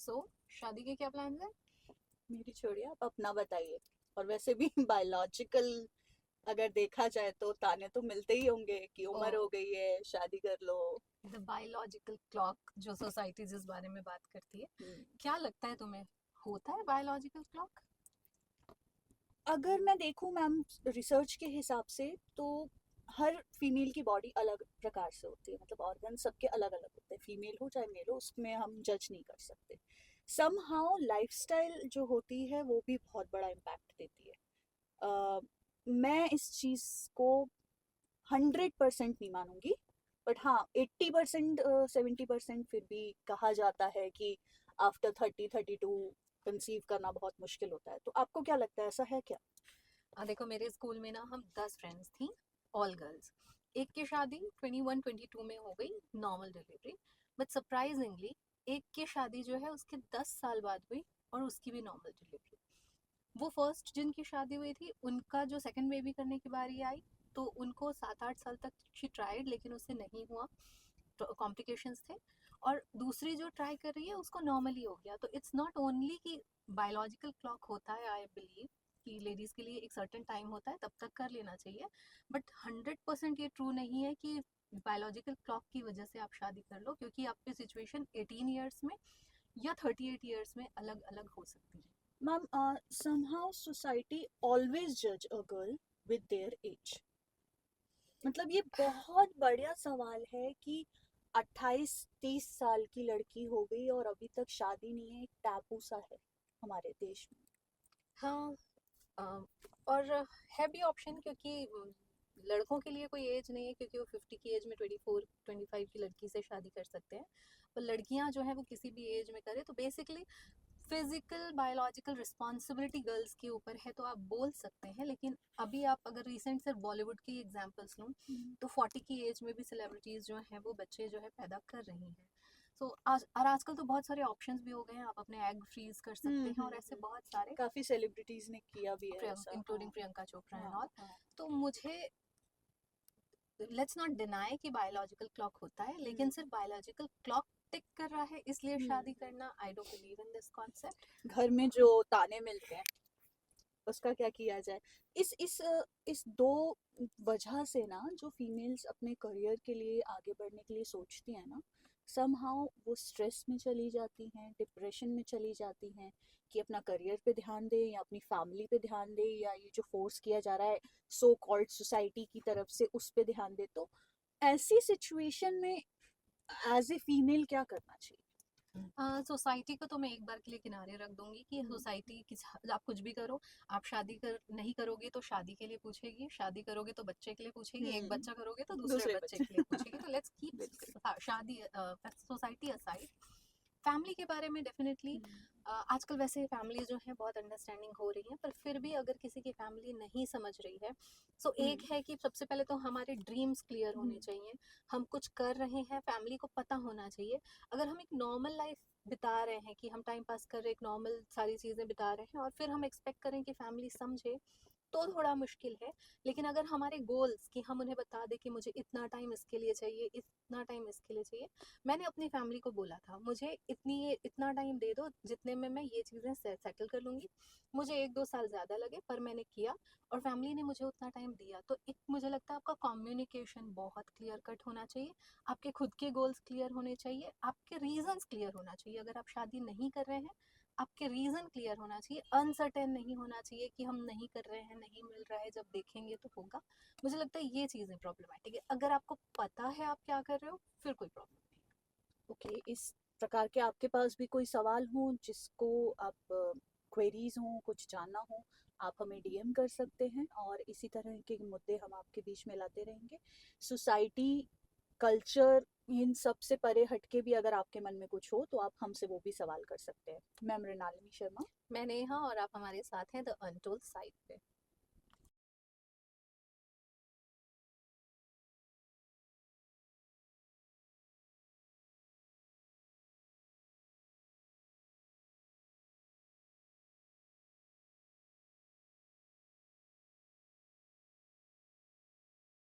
सो शादी के क्या प्लान है? मेरी छोड़िए, आप अपना बताइए। और वैसे भी बायोलॉजिकल अगर देखा जाए तो ताने तो मिलते ही होंगे कि ओ, उम्र हो गई है, शादी कर लो। द बायोलॉजिकल क्लॉक जो सोसाइटी जिस बारे में बात करती है, हम्म, क्या लगता है तुम्हें, होता है बायोलॉजिकल क्लॉक? अगर मैं देखूं मैम, रिसर्च के हिसाब से तो हर फीमेल की बॉडी अलग प्रकार से होती है, मतलब ऑर्गन सबके अलग अलग होते हैं, फीमेल हो चाहे मेल हो, उसमें हम जज नहीं कर सकते। सम हाउ लाइफस्टाइल जो होती है वो भी बहुत बड़ा इम्पैक्ट देती है। अ, मैं इस चीज़ को 100% नहीं मानूंगी, बट हाँ 80% 70% फिर भी कहा जाता है कि आफ्टर 30-32 कंसीव करना बहुत मुश्किल होता है। तो आपको क्या लगता है, ऐसा है क्या? देखो, मेरे स्कूल में ना हम 10 फ्रेंड्स थी, ऑल गर्ल्स। एक की शादी 21-22 में हो गई, नॉर्मल डिलीवरी। बट सरप्राइजिंगली एक की शादी जो है उसके 10 साल बाद हुई, और उसकी भी नॉर्मल डिलीवरी। वो फर्स्ट जिनकी शादी हुई थी, उनका जो सेकंड बेबी करने की बारी आई, तो उनको 7-8 साल तक शी ट्राइड, लेकिन उससे नहीं हुआ, कॉम्प्लिकेशंस थे। और दूसरी जो ट्राई कर रही है उसको नॉर्मली हो गया। तो इट्स नॉट ओनली कि बायोलॉजिकल क्लॉक होता है, आई बिलीव कि लेडीज़ के लिए एक सर्टेन टाइम होता है, तब तक कर लेना चाहिए। बट 100% ये ट्रू नहीं है कि बायोलॉजिकल क्लॉक की वजह से आप शादी कर लो, क्योंकि आपकी सिचुएशन 18 ईयर्स में या 38 ईयर्स में अलग अलग हो सकती है। Ma'am, somehow society always judge a girl with their age। मतलब ये बहुत बढ़िया सवाल है कि 28-30 साल की लड़की हो गई और अभी तक शादी नहीं है, एक टैबू सा है हमारे देश में। हाँ, अ, और है भी ऑप्शन, क्योंकि लड़कों के लिए कोई एज नहीं है, क्योंकि वो 50 की एज में 24-25 की लड़की से शादी कर सकते हैं। पर लड़कियां जो है वो किसी भी एज में करें, तो basically physical biological responsibility girls के ऊपर है, तो आप बोल सकते हैं। लेकिन अभी आप अगर रिसेंट सिर्फ बॉलीवुड की एग्जांपल्स लूँ, तो 40 की एज में भी सेलिब्रिटीज जो हैं वो बच्चे जो है पैदा कर रही हैं। सो आज और आजकल तो बहुत सारे ऑप्शंस भी हो गए हैं, आप अपने एग फ्रीज कर सकते हैं, और ऐसे बहुत सारे, काफी सेलिब्रिटीज ने किया भी है ऐसा, हाँ। इंक्लूडिंग प्रियंका चोपड़ा एंड हाँ ऑल। हाँ। तो मुझे, लेट्स नॉट डिनाई कि बायोलॉजिकल क्लॉक होता है, लेकिन हम्म सिर्फ बायोलॉजिकल क्लॉक टिक कर रहा है इसलिए हम्म। शादी करना, I don't believe in this concept. घर में जो ताने मिलते हैं उसका क्या किया जाए। इस दो वजह से ना, जो फीमेल्स अपने करियर के लिए आगे बढ़ने के लिए सोचती हैं ना, समहाउ वो स्ट्रेस में चली जाती हैं, डिप्रेशन में चली जाती हैं कि अपना करियर पे ध्यान दे या अपनी फैमिली पे ध्यान दे, या ये जो फोर्स किया जा रहा है सो कॉल्ड सोसाइटी की तरफ से उस पे ध्यान दे। तो ऐसी सिचुएशन में एज ए फीमेल क्या करना चाहिए? सोसाइटी को तो मैं एक बार के लिए किनारे रख दूंगी कि हम्म सोसाइटी किस, आप कुछ भी करो, आप शादी कर नहीं करोगे तो शादी के लिए पूछेगी, शादी करोगे तो बच्चे के लिए पूछेगी, एक हम्म। बच्चा करोगे तो दूसरे दूसरे बच्चे बच्चे के लिए पूछेगी। तो लेट्स बिल्कुल। कीप शादी, सोसाइटी असाइड, फैमिली के बारे में डेफिनेटली। हम्म आजकल वैसे फैमिली जो है बहुत अंडरस्टैंडिंग हो रही है, पर फिर भी अगर किसी की फैमिली नहीं समझ रही है, सो हम्म एक है कि सबसे पहले तो हमारे ड्रीम्स क्लियर हम्म होने चाहिए। हम कुछ कर रहे हैं, फैमिली को पता होना चाहिए। अगर हम एक नॉर्मल लाइफ बिता रहे हैं, कि हम टाइम पास कर रहे हैं, एक नॉर्मल सारी चीज़ें बिता रहे हैं, और फिर हम एक्सपेक्ट करें कि फैमिली समझे, तो थोड़ा मुश्किल है। लेकिन अगर हमारे गोल्स कि हम उन्हें बता दें कि मुझे इतना टाइम इसके लिए चाहिए, इतना टाइम इसके लिए चाहिए। मैंने अपनी फैमिली को बोला था, मुझे इतना टाइम दे दो जितने में मैं ये चीज़ें सेटल कर लूँगी। मुझे 1-2 साल ज़्यादा लगे, पर मैंने किया, और फैमिली ने मुझे उतना टाइम दिया। तो एक मुझे लगता है आपका कम्युनिकेशन बहुत क्लियर कट होना चाहिए, आपके खुद के गोल्स क्लियर होने चाहिए, आपके रीजंस क्लियर होना चाहिए। अगर आप शादी नहीं कर रहे हैं, आपके रीजन क्लियर होना चाहिए, अनसर्टेन नहीं होना चाहिए कि हम नहीं कर रहे हैं, नहीं मिल रहा है, जब देखेंगे तो होगा। मुझे लगता है ये चीज़ें प्रॉब्लमेटिक है। अगर आपको पता है आप क्या कर रहे हो, फिर कोई प्रॉब्लम नहीं। ओके, इस प्रकार के आपके पास भी कोई सवाल हो जिसको आप क्वेरीज हो, कुछ जानना हो, आप हमें डीएम कर सकते हैं और इसी तरह के मुद्दे हम आपके बीच में लाते रहेंगे। सोसाइटी, कल्चर, इन सब से परे हटके भी अगर आपके मन में कुछ हो तो आप हमसे वो भी सवाल कर सकते हैं। मैं मृणालिनी शर्मा। मैं नेहा, और आप हमारे साथ हैं द अनटोल्ड साइड पे।